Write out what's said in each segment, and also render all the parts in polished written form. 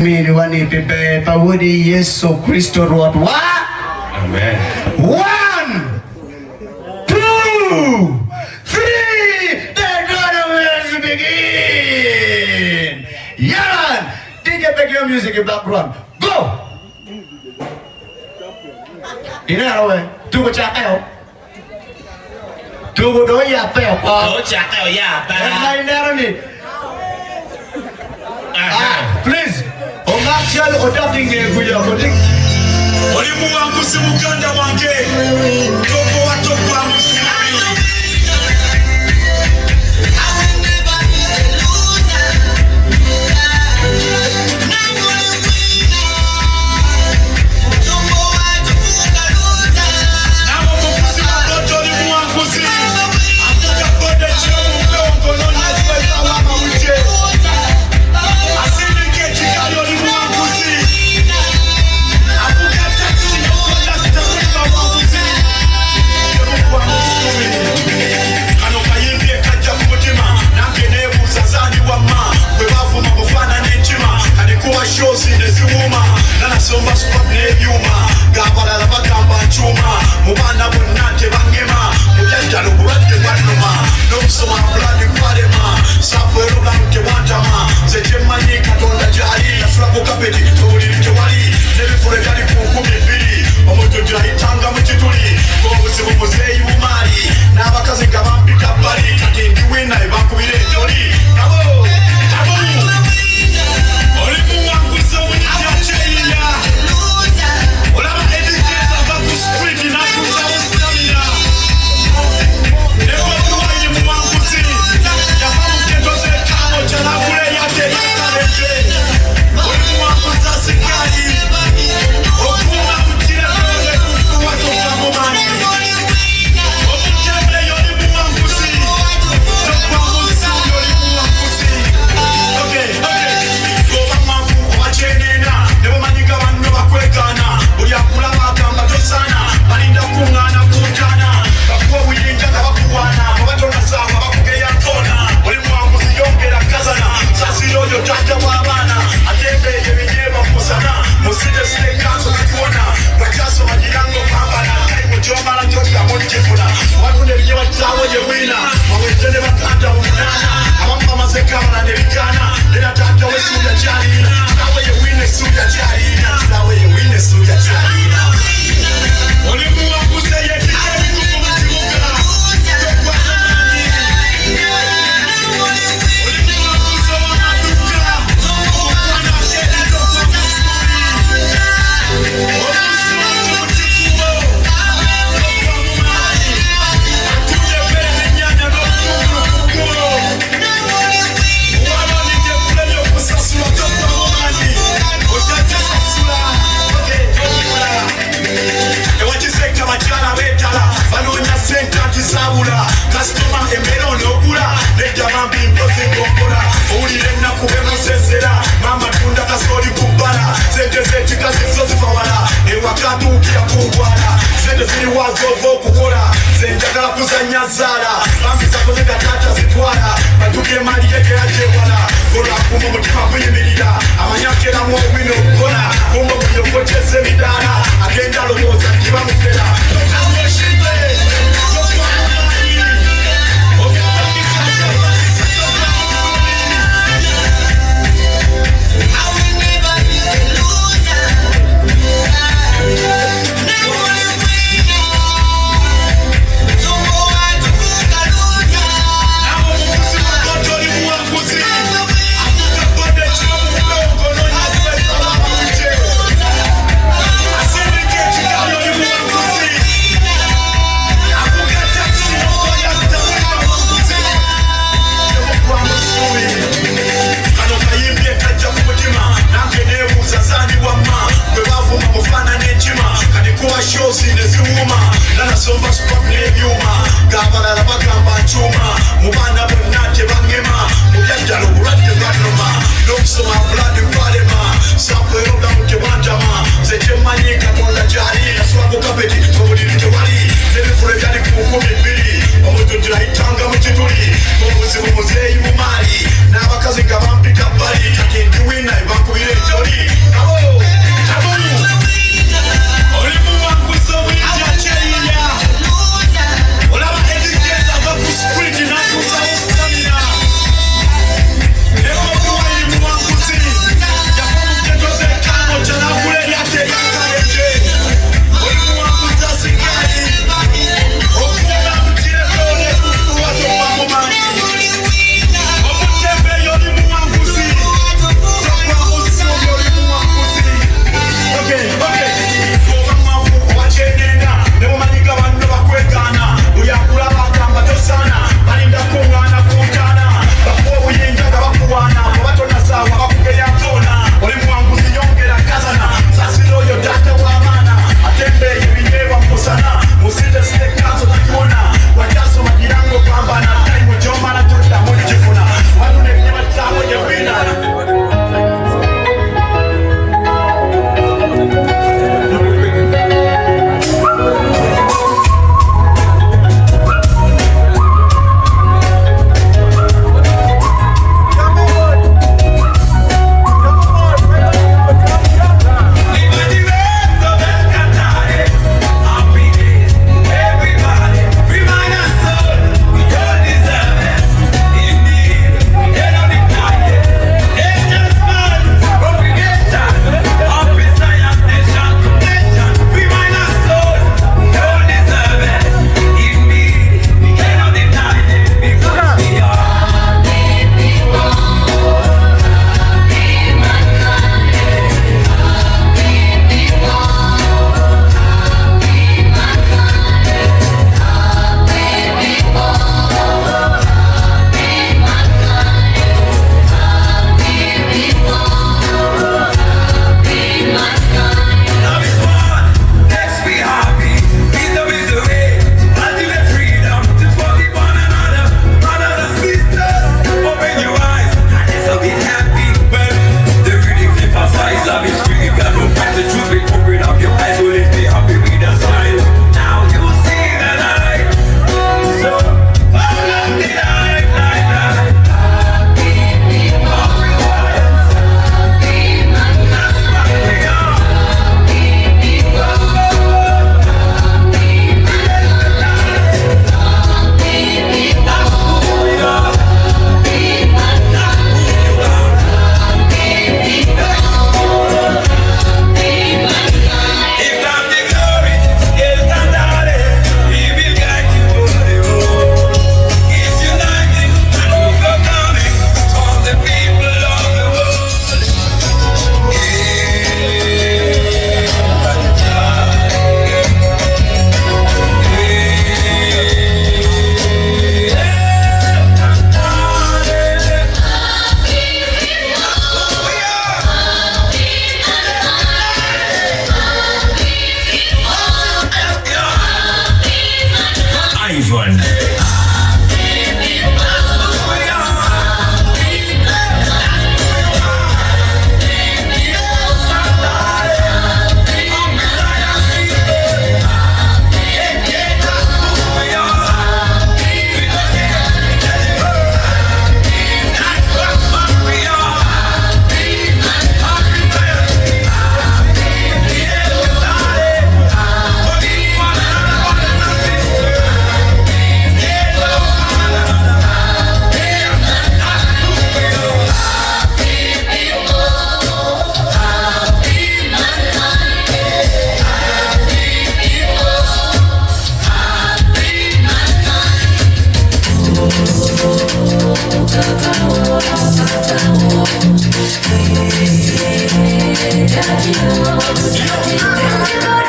Mimi wanipepe pawudi Yesu Kristo road. What? Amen. 1, 2, 3. The God will begin. Yeah, DJ, back your music in background. Go. Ini apa? Tunggu cakap. Tunggu doa ya apa? Oh, cakap ya apa? Lain darah ni. Please. Ongakyal odatinge kuya kodik. Oli muwangu si muganda wange. Toko wa toko wa musimi. Somba squad ne yuma gabala la bagamba chuma mubana bunate bangema mujanja lo burade banuma no soma blood kwarema sapero banke wantama zechemanye katonda jali la flabo kapeti toli twali nebe fure kali kukume bili omoto jahitanga mchituli ko buzibu muzeyi bumali nabakazi gabambi kabali kati ndiwina ibakubire toli kabo kabo oli muwangu so street in Abuja, Australia.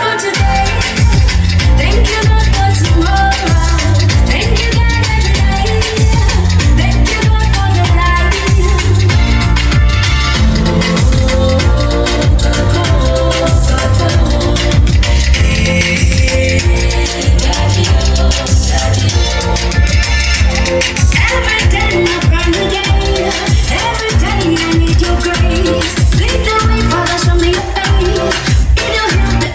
for today. Thank you, God, for tomorrow. Thank you, God, every day. Thank you, God, for the light. Every day I burn again. Every day I need your grace. Lead the way, Father, show me your face. Be the help that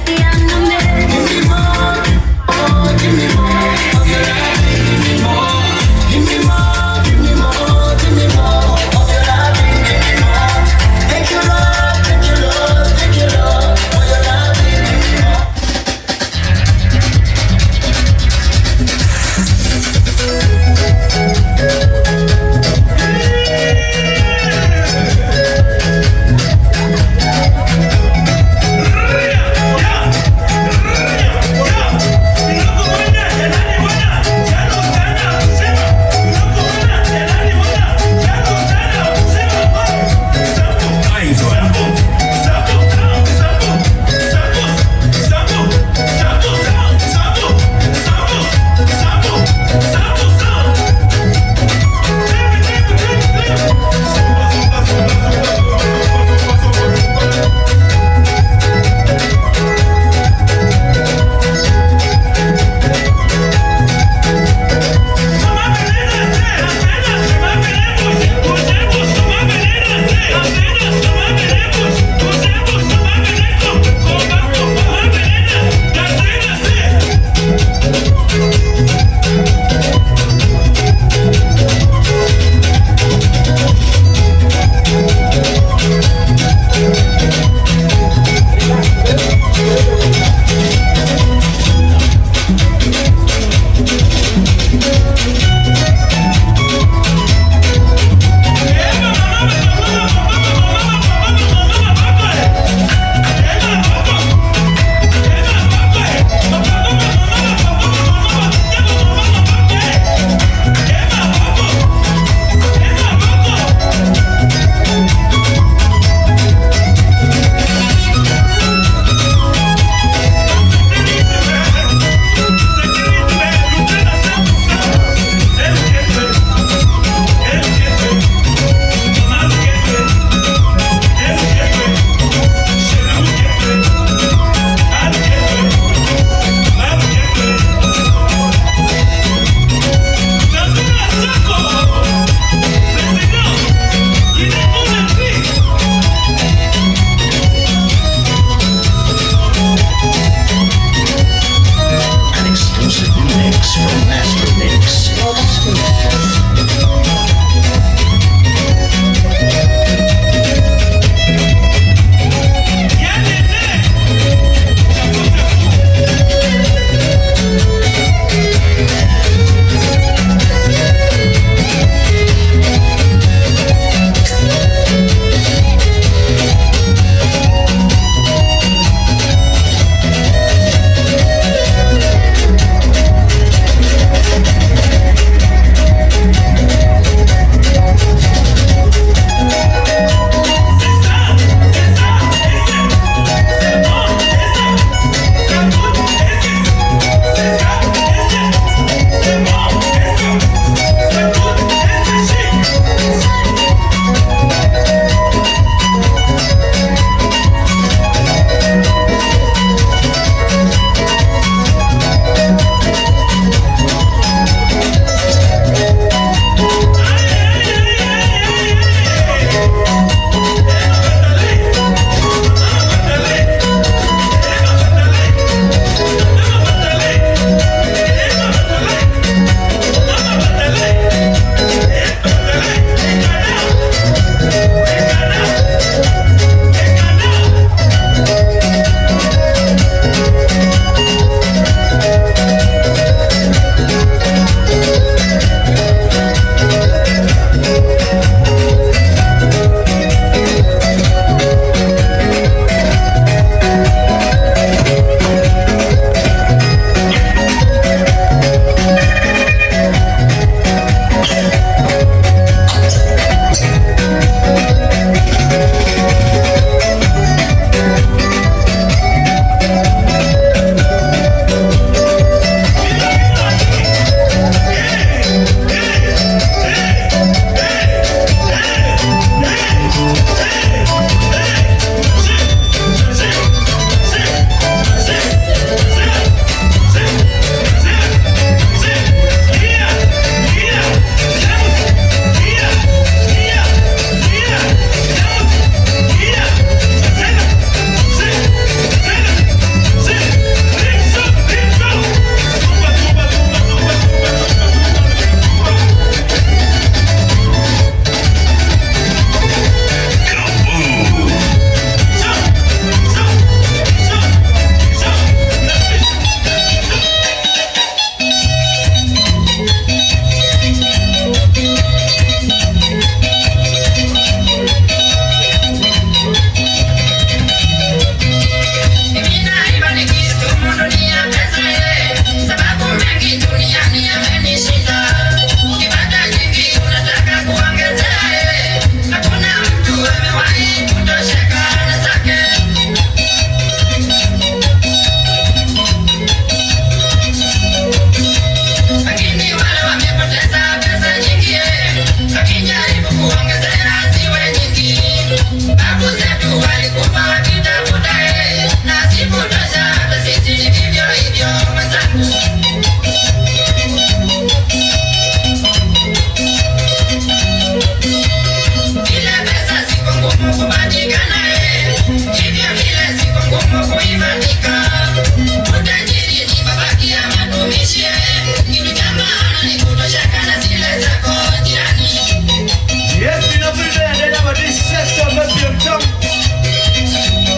Yes, we know we there. They have a this session. Let's be on top.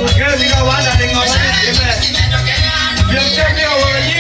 Again, we got one. I think I want to be there. You're telling me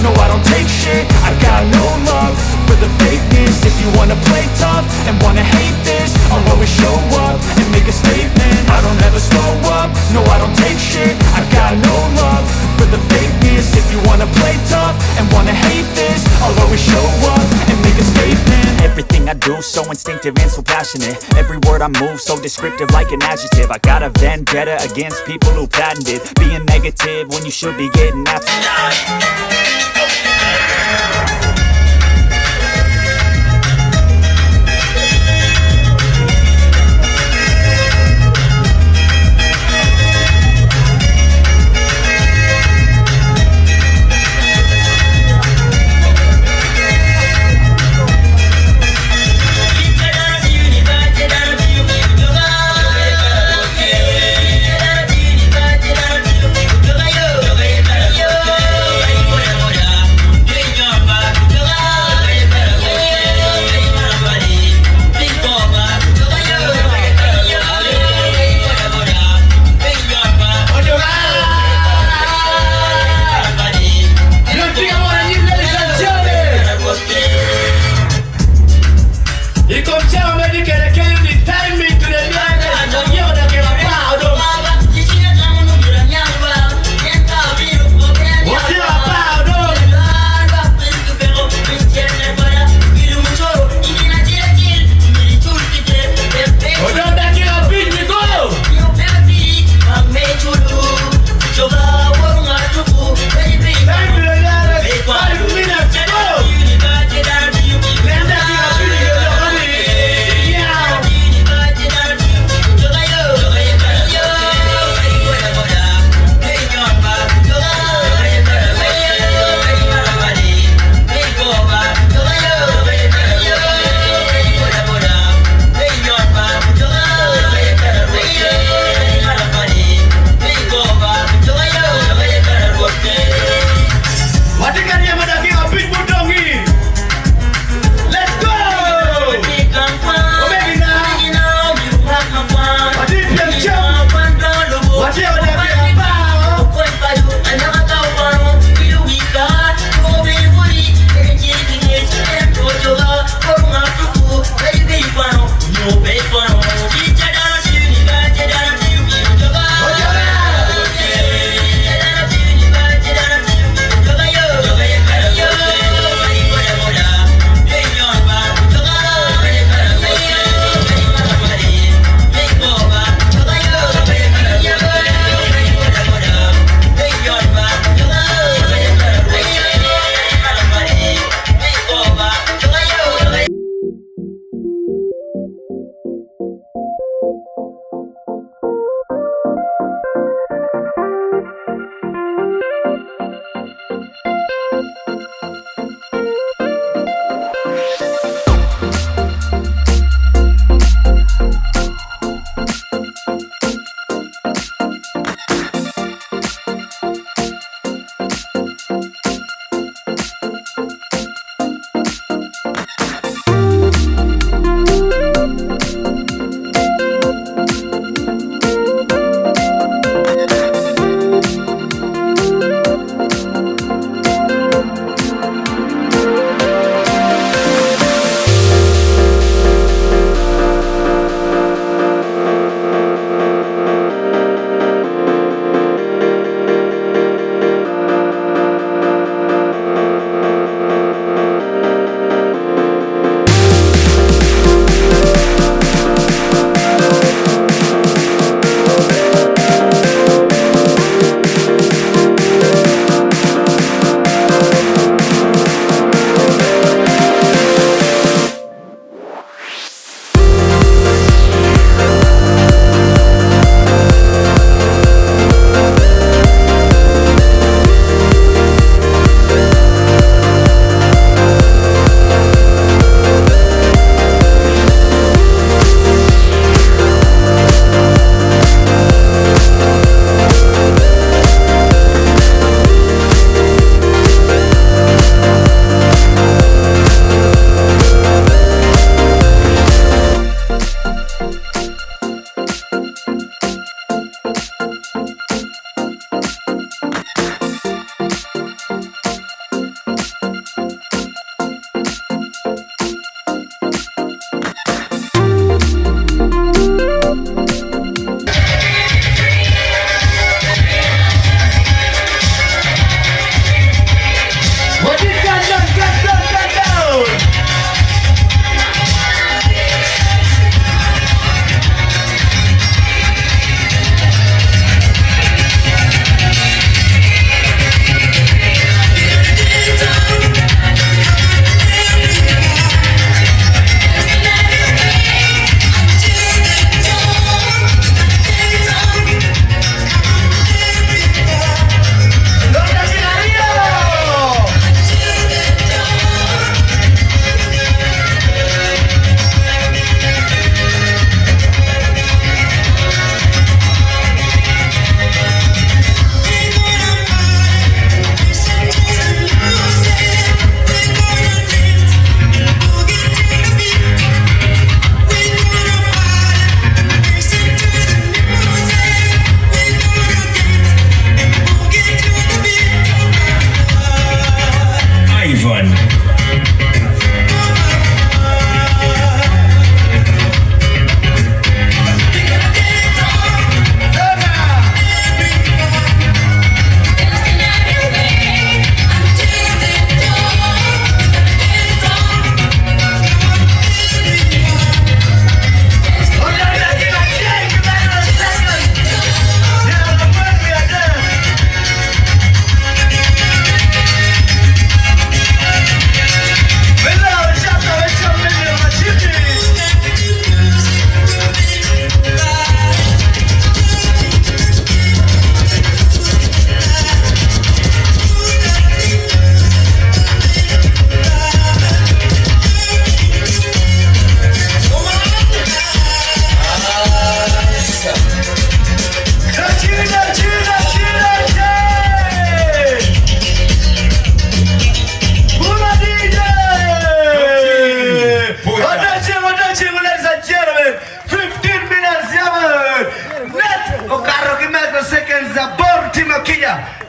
No, I don't take shit, I got no love for the fakeness. If you wanna play tough and wanna hate this, I'll always show up and make a statement. I don't ever slow up, no, I don't take shit, I got no love for the fakeness. If you wanna play tough and wanna hate this, I'll always show up and make a statement. Everything I do so instinctive and so passionate. Every word I move so descriptive like an adjective. I got a vendetta against people who patented being negative when you should be getting after.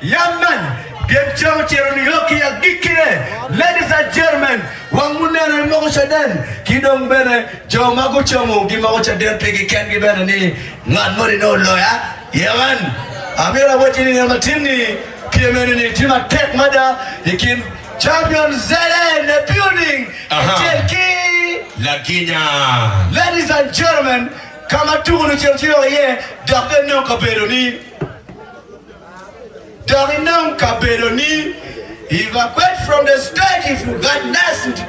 Young man, get Joe Yoki Gikine, ladies and gentlemen, Wanguna and Mokoshaden, Kidong Bene, Joe Maguchomo, Gimacha Den Piggy can't give any, not money, no lawyer. Yaman, Amira watching in Matini, Kiamani, Tima Tech Mother, the Kim Champion Ozele in the building, Laginya. ladies and gentlemen, come to the here, Dr. Nonka Bedoni. Dorinam Kabedoni, evacuate from the stage if you got nothing to